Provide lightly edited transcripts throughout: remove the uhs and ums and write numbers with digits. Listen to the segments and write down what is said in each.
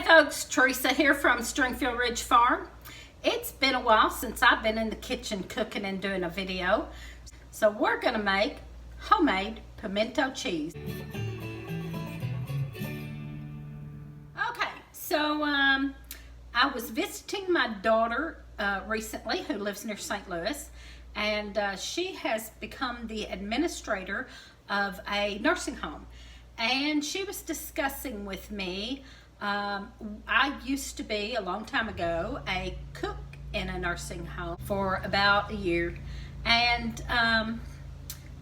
folks, Teresa here from Stringfield Ridge Farm. It's been a while since I've been in the kitchen cooking and doing a video. So we're gonna make homemade pimento cheese. Okay, so I was visiting my daughter recently who lives near St. Louis, and she has become the administrator of a nursing home. And she was discussing with me, I used to be, a long time ago, a cook in a nursing home for about a year. And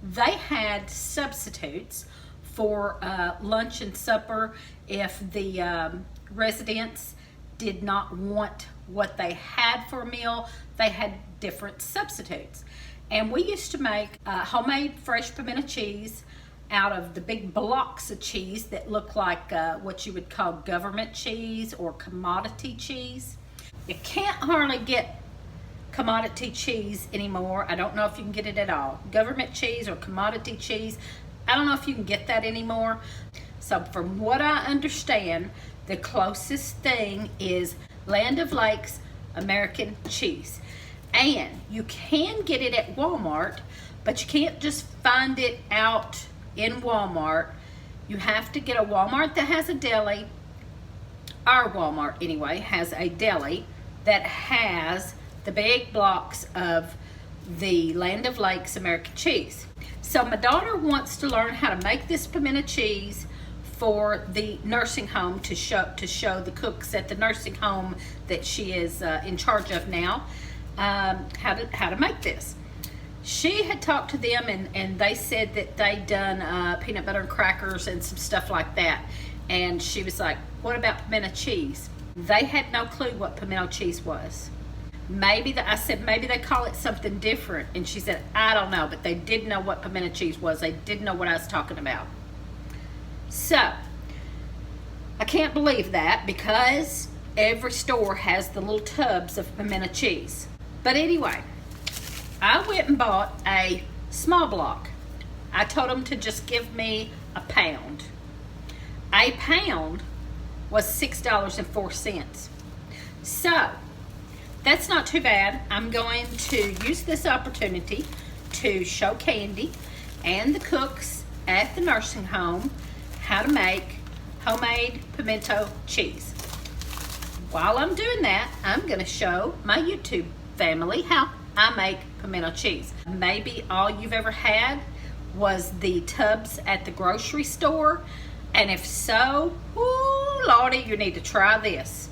they had substitutes for lunch and supper if the residents did not want what they had for a meal. They had different substitutes. And we used to make homemade fresh pimento cheese out of the big blocks of cheese that look like what you would call government cheese or commodity cheese. You can't hardly get commodity cheese anymore. I don't know if you can get it at all. Government cheese or commodity cheese, I don't know if you can get that anymore. So from what I understand, the closest thing is Land O'Lakes American cheese. And you can get it at Walmart, but you can't just find it out in Walmart. You have to get a Walmart that has a deli. Our Walmart anyway has a deli that has the big blocks of the Land O'Lakes American cheese. So my daughter wants to learn how to make this pimento cheese for the nursing home to show the cooks at the nursing home that she is in charge of now how to make this. She had talked to them and they said that they'd done peanut butter and crackers and some stuff like that. And she was like, what about pimento cheese? They had no clue what pimento cheese was. I said, maybe they call it something different. And she said, I don't know, but they did know what pimento cheese was. They did know what I was talking about. So, I can't believe that because every store has the little tubs of pimento cheese. But anyway, I went and bought a small block. I told them to just give me a pound. A pound was $6.04. So, that's not too bad. I'm going to use this opportunity to show Candy and the cooks at the nursing home how to make homemade pimento cheese. While I'm doing that, I'm going to show my YouTube family how I make pimento cheese. Maybe all you've ever had was the tubs at the grocery store, and if so, ooh, Lordy, you need to try this.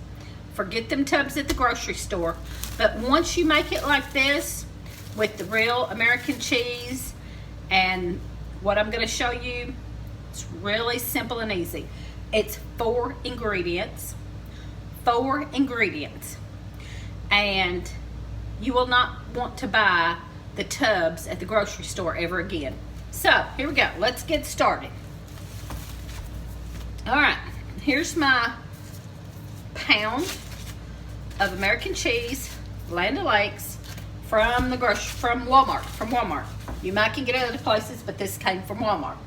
Forget them tubs at the grocery store, but once you make it like this with the real American cheese and what I'm going to show you, it's really simple and easy. It's 4 ingredients, and you will not want to buy the tubs at the grocery store ever again. So here we go, let's get started. All right, here's my pound of American cheese, Land O'Lakes, from Walmart. You might can get it other places, but this came from Walmart.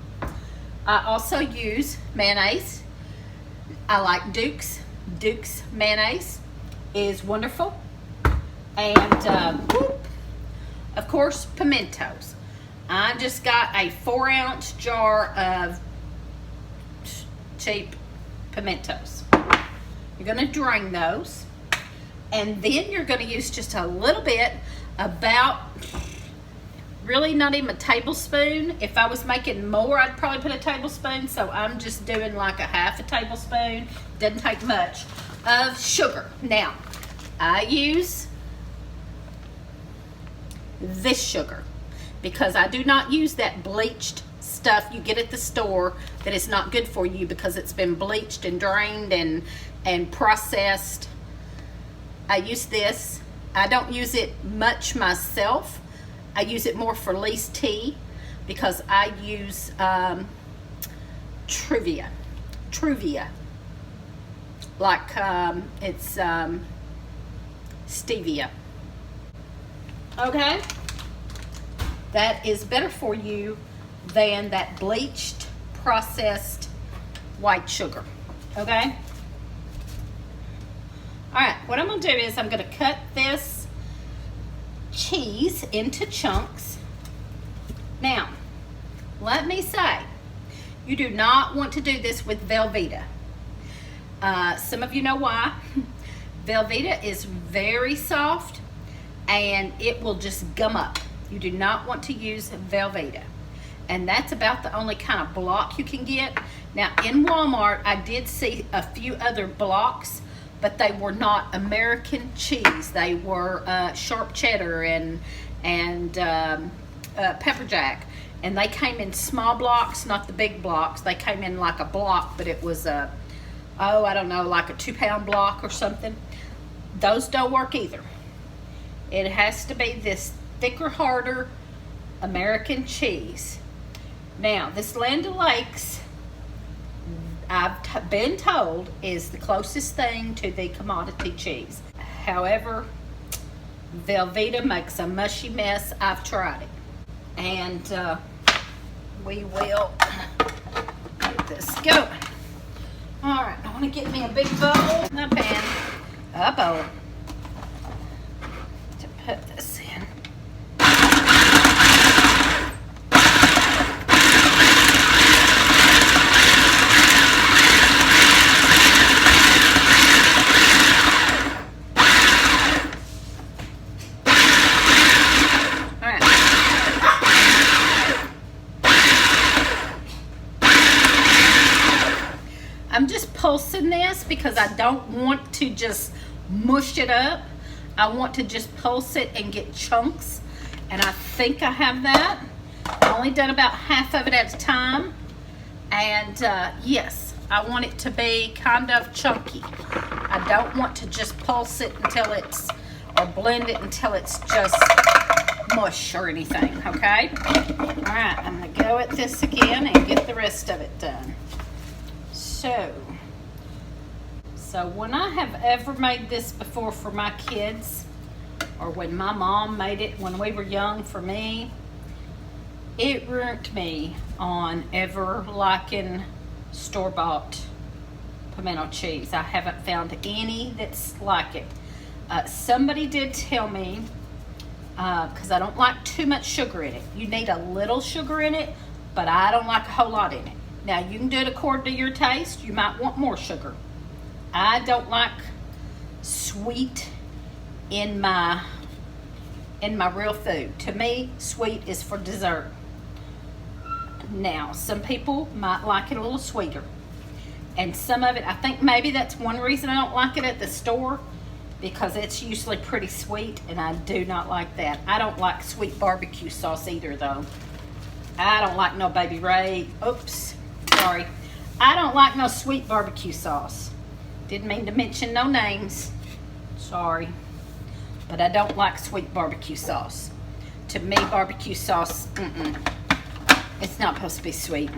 I also use mayonnaise. I like Duke's. Duke's mayonnaise is wonderful. And of course, pimentos. I just got a 4-ounce jar of cheap pimentos. You're gonna drain those, and then you're gonna use just a little bit, about, really not even a tablespoon. If I was making more, I'd probably put a tablespoon, so I'm just doing like a half a tablespoon. Doesn't take much of sugar. Now, I use this sugar because I do not use that bleached stuff you get at the store that is not good for you because it's been bleached and drained and processed. I use this. I don't use it much myself. I use it more for Lee's tea because I use Truvia. Like it's stevia. Okay? That is better for you than that bleached, processed white sugar. Okay? what I'm gonna do is I'm gonna cut this cheese into chunks. Now, let me say, you do not want to do this with Velveeta. Some of you know why. Velveeta is very soft and it will just gum up. You do not want to use Velveeta. And that's about the only kind of block you can get. Now in Walmart, I did see a few other blocks, but they were not American cheese. They were sharp cheddar and pepper jack. And they came in small blocks, not the big blocks. They came in like a block, but it was a, oh, I don't know, like a 2-pound block or something. Those don't work either. It has to be this thicker, harder American cheese. Now, this Land O'Lakes, I've been told, is the closest thing to the commodity cheese. However, Velveeta makes a mushy mess. I've tried it. And we will get this going. All right, I want to get me a big bowl, a pan, a bowl to put this in. I'm just pulsing this because I don't want to just mush it up. I want to just pulse it and get chunks. And I think I have that. I've only done about half of it at a time. And yes, I want it to be kind of chunky. I don't want to just pulse it until it's, or blend it until it's just mush or anything, okay? All right, I'm gonna go at this again and get the rest of it done. So when I have ever made this before for my kids, or when my mom made it when we were young for me, it ruined me on ever liking store-bought pimento cheese. I haven't found any that's like it. Somebody did tell me, because I don't like too much sugar in it. You need a little sugar in it, but I don't like a whole lot in it. Now, you can do it according to your taste. You might want more sugar. I don't like sweet in my real food. To me, sweet is for dessert. Now, some people might like it a little sweeter. And some of it, I think maybe that's one reason I don't like it at the store, because it's usually pretty sweet, and I do not like that. I don't like sweet barbecue sauce either, though. I don't like no Baby Ray. Oops. Sorry. I don't like no sweet barbecue sauce. Didn't mean to mention no names. Sorry. But I don't like sweet barbecue sauce. To me, barbecue sauce, it's not supposed to be sweet.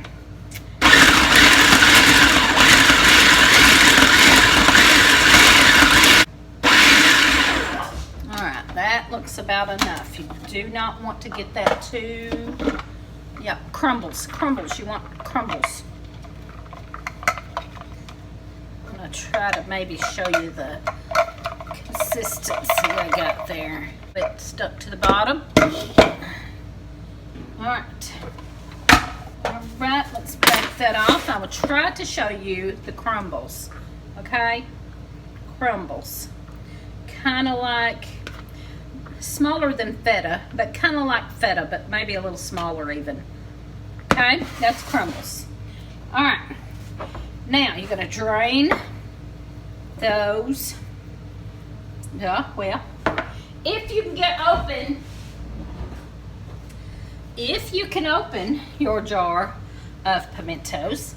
Alright, that looks about enough. You do not want to get that too... Yeah, crumbles. Crumbles. You want crumbles. I'm going to try to maybe show you the consistency I got there. It stuck to the bottom. Alright. Alright, let's break that off. I will try to show you the crumbles. Okay? Crumbles. Kind of like... smaller than feta, but kind of like feta, but maybe a little smaller even. Okay, that's crumbles. All right, now you're gonna drain those. Yeah, well, if you can open your jar of pimentos,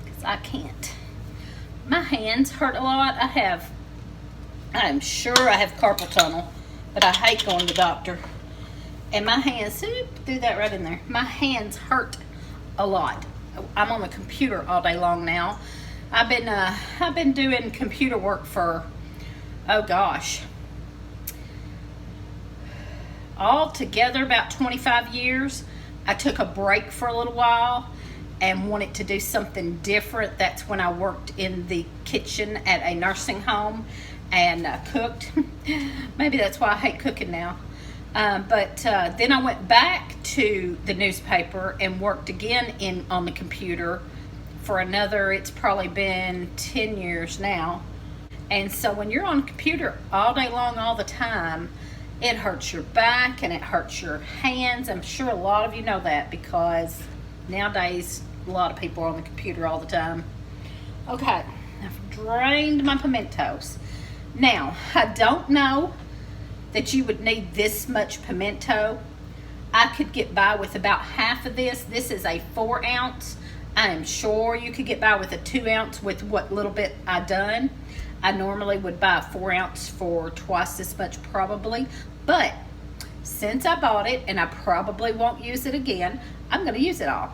because I can't. My hands hurt a lot. I'm sure I have carpal tunnel, but I hate going to the doctor. And my hands, threw that right in there. My hands hurt a lot. I'm on the computer all day long now. I've been doing computer work for, oh gosh, all together about 25 years. I took a break for a little while, and wanted to do something different. That's when I worked in the kitchen at a nursing home and cooked. Maybe that's why I hate cooking now. But then I went back to the newspaper and worked again on the computer for another, it's probably been 10 years now. And so when you're on a computer all day long, all the time, it hurts your back and it hurts your hands. I'm sure a lot of you know that because nowadays a lot of people are on the computer all the time. Okay, I've drained my pimentos. Now, I don't know that you would need this much pimento. I could get by with about half of this. This is a 4 ounce. I am sure you could get by with a 2 ounce with what little bit I done. I normally would buy a 4 ounce for twice as much probably, but since I bought it and I probably won't use it again, I'm gonna use it all.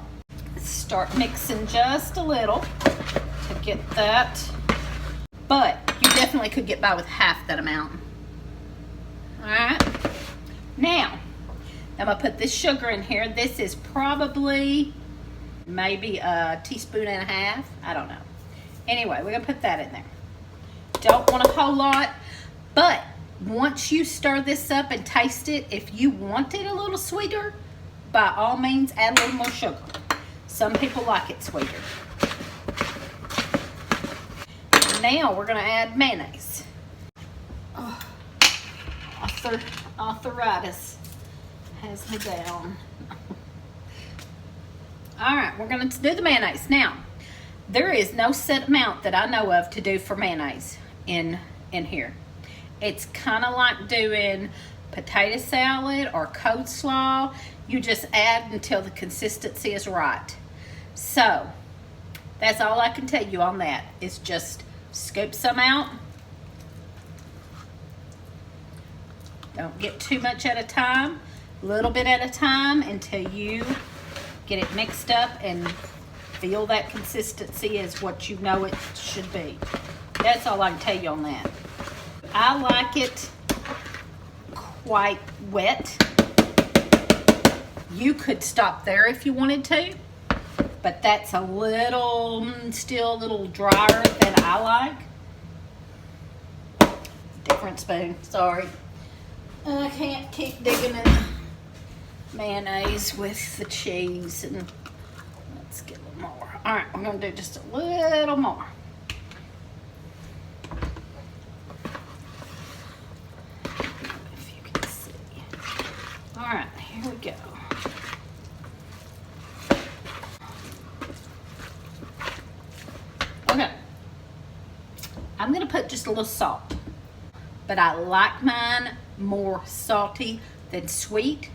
Start mixing just a little to get that, but you definitely could get by with half that amount. All right, now I'm gonna put this sugar in here. This is probably maybe a teaspoon and a half. I don't know. Anyway, we're gonna put that in there. Don't want a whole lot, but once you stir this up and taste it, if you want it a little sweeter, by all means add a little more sugar. Some people like it sweeter. Now we're gonna add mayonnaise. Oh, arthritis has me down. All right, we're going to do the mayonnaise. Now, there is no set amount that I know of to do for mayonnaise in here. It's kind of like doing potato salad or coleslaw. You just add until the consistency is right. So, that's all I can tell you on that. Is just scoop some out. Don't get too much at a time. A little bit at a time until you get it mixed up and feel that consistency is what you know it should be. That's all I can tell you on that. I like it quite wet. You could stop there if you wanted to, but that's a little, still a little drier than I like. Different spoon, sorry. I can't keep digging in mayonnaise with the cheese, and let's get a little more. All right, I'm gonna do just a little more. If you can see. All right, here we go. Okay, I'm gonna put just a little salt, but I like mine more salty than sweet.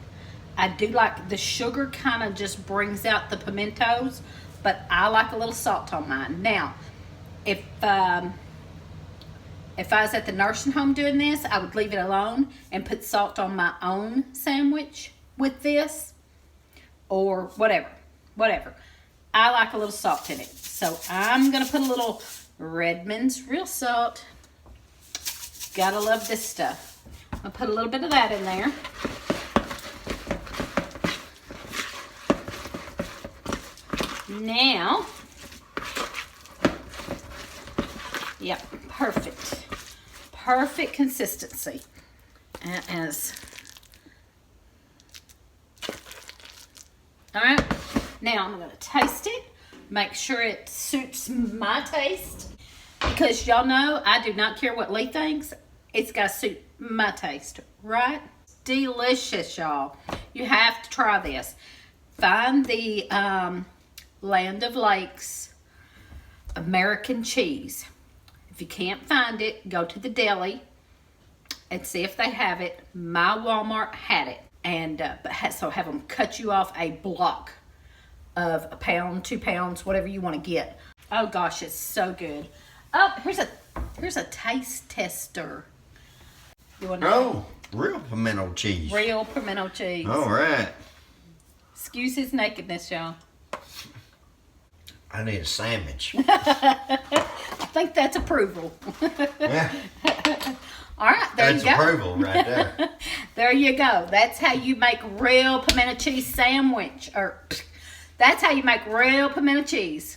I do like the sugar kind of just brings out the pimentos, but I like a little salt on mine. Now, if I was at the nursing home doing this, I would leave it alone and put salt on my own sandwich with this or whatever. I like a little salt in it. So I'm going to put a little Redmond's real salt. Gotta love this stuff. I'll put a little bit of that in there. Now, yep, perfect consistency. All right, now I'm gonna taste it, make sure it suits my taste, because y'all know I do not care what Lee thinks. It's gotta suit my taste, right? Delicious, y'all. You have to try this. Find the Land of Lakes American cheese. If you can't find it, go to the deli and see if they have it. My Walmart had it, and so have them cut you off a block of a pound, 2 pounds, whatever you want to get. Oh gosh, it's so good. Oh, here's a taste tester. You want to know? Oh, real pimento cheese. Real pimento cheese. All right. Excuse his nakedness, y'all. I need a sandwich. I think that's approval. Yeah. All right, there you go. That's approval right there. There you go. That's how you make real pimento cheese sandwich. Or That's how you make real pimento cheese.